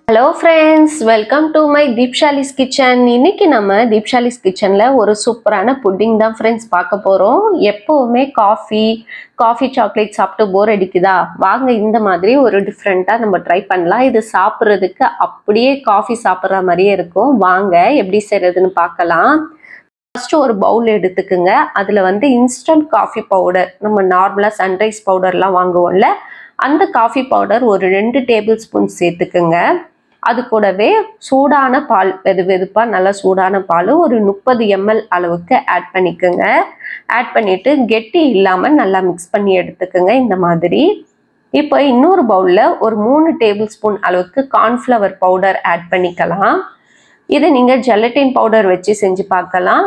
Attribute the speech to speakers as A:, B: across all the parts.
A: Hello friends, welcome to my Deepshali's kitchen. இன்னைக்கு நம்ம Deepshali's kitchenல ஒரு சூப்பரான புட்டிங் தான் friends பார்க்க போறோம். எப்பவுமே காஃபி சாக்லேட் சாப்பிட்டு போர் அடிக்குதா? வாங்க இந்த மாதிரி ஒரு டிஃபரெண்டா நம்ம ட்ரை பண்ணலாம். இது சாப்பிடுறதுக்கு அப்படியே காஃபி சாப்பிடுற மாதிரியே இருக்கும். வாங்க எப்படி செய்யறதுன்னு பார்க்கலாம். ஃபர்ஸ்ட் ஒரு பவுல் எடுத்துக்குங்க. அதுல இன்ஸ்டன்ட் காஃபி பவுடர், நம்ம நார்மலா சன்ரைஸ் பவுடர்லாம் வாங்குவோம்ல, அந்த காஃபி பவுடர் ஒரு 2 டேபிள் ஸ்பூன் சேர்த்துக்குங்க. அது கூடவே சூடான பால், வெதுவெதுப்பா நல்லா சூடான பால் ஒரு 30 ml அளவுக்கு ஆட் பண்ணிக்கோங்க. ஆட் பண்ணிட்டு கெட்டி இல்லாமல் நல்லா மிக்ஸ் பண்ணி எடுத்துக்கோங்க இந்த மாதிரி. இப்போ இன்னொரு பவுலில் ஒரு 3 டேபிள் ஸ்பூன் அளவுக்கு கார்ன்ஃப்ளவர் பவுடர் ஆட் பண்ணிக்கலாம். இது நீங்கள் ஜெலட்டின் பவுடர் வச்சு செஞ்சு பார்க்கலாம்,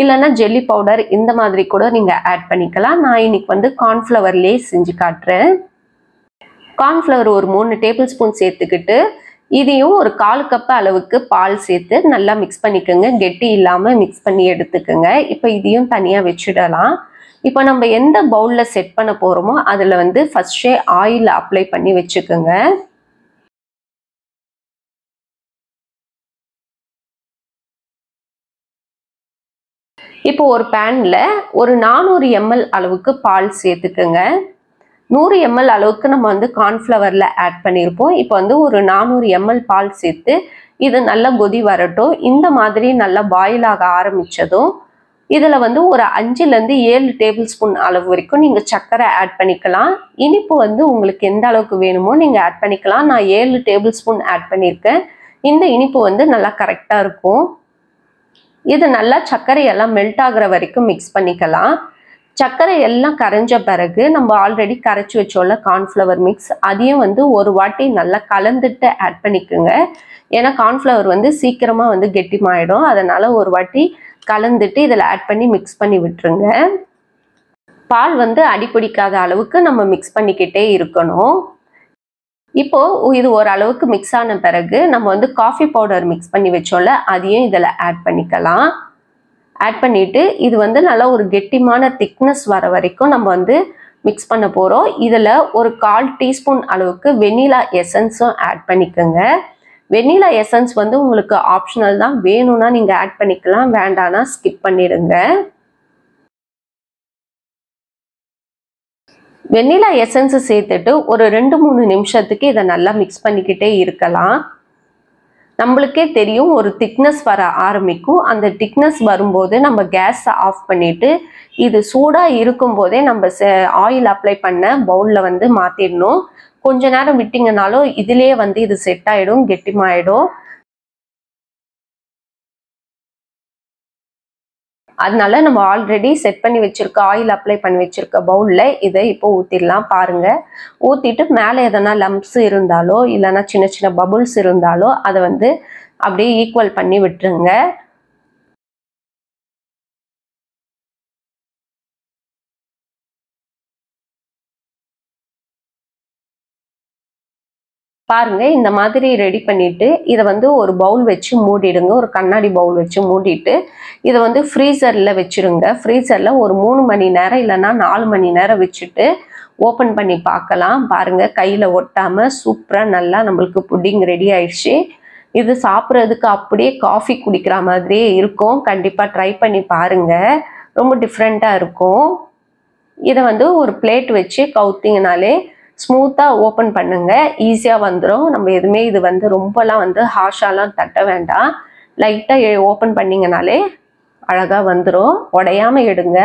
A: இல்லைன்னா ஜெல்லி பவுடர் இந்த மாதிரி கூட நீங்கள் ஆட் பண்ணிக்கலாம். நான் இன்னைக்கு கார்ன்ஃப்ளவர்லேயே செஞ்சு காட்டுறேன். கார்ன்ஃப்ளவர் ஒரு 3 டேபிள் ஸ்பூன் சேர்த்துக்கிட்டு இதையும் ஒரு 1/4 கப் அளவுக்கு பால் சேர்த்து நல்லா மிக்ஸ் பண்ணிக்கோங்க. கெட்டி இல்லாமல் மிக்ஸ் பண்ணி எடுத்துக்கோங்க. இப்போ இதையும் தனியாக வச்சுடலாம். இப்போ நம்ம எந்த பவுலில் செட் பண்ண போகிறோமோ அதில் ஃபர்ஸ்டே ஆயில் அப்ளை பண்ணி வச்சுக்கோங்க. இப்போ ஒரு பேனில் ஒரு 400 ml அளவுக்கு பால் சேர்த்துக்கோங்க. 100 ml அளவுக்கு நம்ம கார்ன்ஃப்ளவரில் ஆட் பண்ணியிருப்போம். இப்போ ஒரு 400 ml பால் சேர்த்து இது நல்லா கொதி வரட்டும். இந்த மாதிரி நல்லா பாயில் ஆக ஆரம்பித்ததும் இதில் ஒரு 5லேருந்து 7 டேபிள் ஸ்பூன் அளவு வரைக்கும் நீங்கள் சர்க்கரை ஆட் பண்ணிக்கலாம். இனிப்பு உங்களுக்கு எந்த அளவுக்கு வேணுமோ நீங்கள் ஆட் பண்ணிக்கலாம். நான் 7 டேபிள் ஸ்பூன் ஆட் பண்ணியிருக்கேன். இந்த இனிப்பு நல்லா கரெக்டாக இருக்கும். இது நல்லா சர்க்கரையெல்லாம் மெல்ட் ஆகிற வரைக்கும் மிக்ஸ் பண்ணிக்கலாம். சர்க்கரை எல்லாம் கரைஞ்ச பிறகு நம்ம ஆல்ரெடி கரைச்சி வச்சோம்ல கார்ன்ஃப்ளவர் மிக்ஸ், அதையும் ஒரு வாட்டி நல்லா கலந்துட்டு ஆட் பண்ணிக்கோங்க. ஏன்னா கார்ன்ஃப்ளவர் சீக்கிரமாக கெட்டிமாயிடும். அதனால ஒரு வாட்டி கலந்துட்டு இதில் ஆட் பண்ணி மிக்ஸ் பண்ணி விட்டுருங்க. பால் அடிப்பிடிக்காத அளவுக்கு நம்ம மிக்ஸ் பண்ணிக்கிட்டே இருக்கணும். இப்போ இது ஓரளவுக்கு மிக்ஸ் ஆன பிறகு நம்ம காஃபி பவுடர் மிக்ஸ் பண்ணி வச்சோம்ல, அதையும் இதில் ஆட் பண்ணிக்கலாம். ஆட் பண்ணிட்டு இது நல்லா ஒரு கெட்டிமான திக்னஸ் வர வரைக்கும் நம்ம மிக்ஸ் பண்ண போகிறோம். இதில் ஒரு 1/4 டீஸ்பூன் அளவுக்கு வெனிலா எசன்ஸும் ஆட் பண்ணிக்கோங்க. வெனிலா எசன்ஸ் உங்களுக்கு ஆப்ஷனல் தான், வேணும்னா நீங்கள் ஆட் பண்ணிக்கலாம், வேண்டானா ஸ்கிப் பண்ணிடுங்க. வெனிலா எசன்ஸ் சேர்த்துட்டு ஒரு 2-3 நிமிஷத்துக்கு இதை நல்லா மிக்ஸ் பண்ணிக்கிட்டே இருக்கலாம். நம்மளுக்கே தெரியும் ஒரு திக்னஸ் வர ஆரம்பிக்கும். அந்த திக்னஸ் வரும்போது நம்ம கேஸை ஆஃப் பண்ணிட்டு இது சூடாக இருக்கும் போதே நம்ம ஆயில் அப்ளை பண்ண பவுலில் மாற்றிடணும். கொஞ்ச நேரம் விட்டிங்கனாலும் இதுலேயே இது செட் ஆகிடும், கெட்டிமாயிடும். அதனால நம்ம ஆல்ரெடி செட் பண்ணி வச்சிருக்க ஆயில் அப்ளை பண்ணி வச்சிருக்க பவுலில் இதை இப்போ ஊற்றிடலாம். பாருங்க, ஊற்றிட்டு மேலே எதனா லம்ப்ஸ் இருந்தாலோ இல்லைன்னா சின்ன சின்ன பபுள்ஸ் இருந்தாலோ அதை அப்படியே ஈக்குவல் பண்ணி விட்டுருங்க. பாருங்க, இந்த மாதிரி ரெடி பண்ணிட்டு இதை ஒரு பவுல் வச்சு மூடிடுங்க. ஒரு கண்ணாடி பவுல் வச்சு மூடிட்டு இதை ஃப்ரீசரில் வச்சிருங்க. ஃப்ரீசரில் ஒரு 3 மணி நேரம் இல்லைன்னா 4 மணி நேரம் வச்சுட்டு ஓப்பன் பண்ணி பார்க்கலாம். பாருங்க, கையில் ஒட்டாமல் சூப்பராக நல்லா நம்மளுக்கு புட்டிங் ரெடி ஆயிடுச்சு. இது சாப்பிட்றதுக்கு அப்படியே காஃபி குடிக்கிற மாதிரியே இருக்கும். கண்டிப்பாக ட்ரை பண்ணி பாருங்க, ரொம்ப டிஃப்ரெண்ட்டாக இருக்கும். இதை ஒரு பிளேட் வச்சு கவுத்திங்கனாலே ஸ்மூத்தாக ஓப்பன் பண்ணுங்க, ஈஸியாக வந்துடும். நம்ம எதுவுமே இது ரொம்பலாம் ஹார்ஷாலாம் தட்ட வேண்டாம். லைட்டாக ஓப்பன் பண்ணிங்கனாலே அழகாக வந்துடும். உடையாமல் எடுங்க.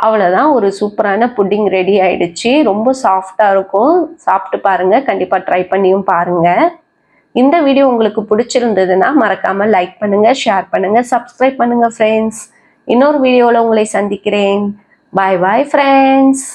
A: அவ்வளோதான், ஒரு சூப்பரான புட்டிங் ரெடி ஆயிடுச்சு. ரொம்ப சாஃப்டாக இருக்கும். சாப்பிட்டு பாருங்கள், கண்டிப்பாக ட்ரை பண்ணியும் பாருங்கள். இந்த வீடியோ உங்களுக்கு பிடிச்சிருந்ததுன்னா மறக்காமல் லைக் பண்ணுங்கள், ஷேர் பண்ணுங்கள், சப்ஸ்கிரைப் பண்ணுங்கள் ஃப்ரெண்ட்ஸ். இன்னொரு வீடியோவில் உங்களை சந்திக்கிறேன். பாய் பாய் ஃப்ரெண்ட்ஸ்.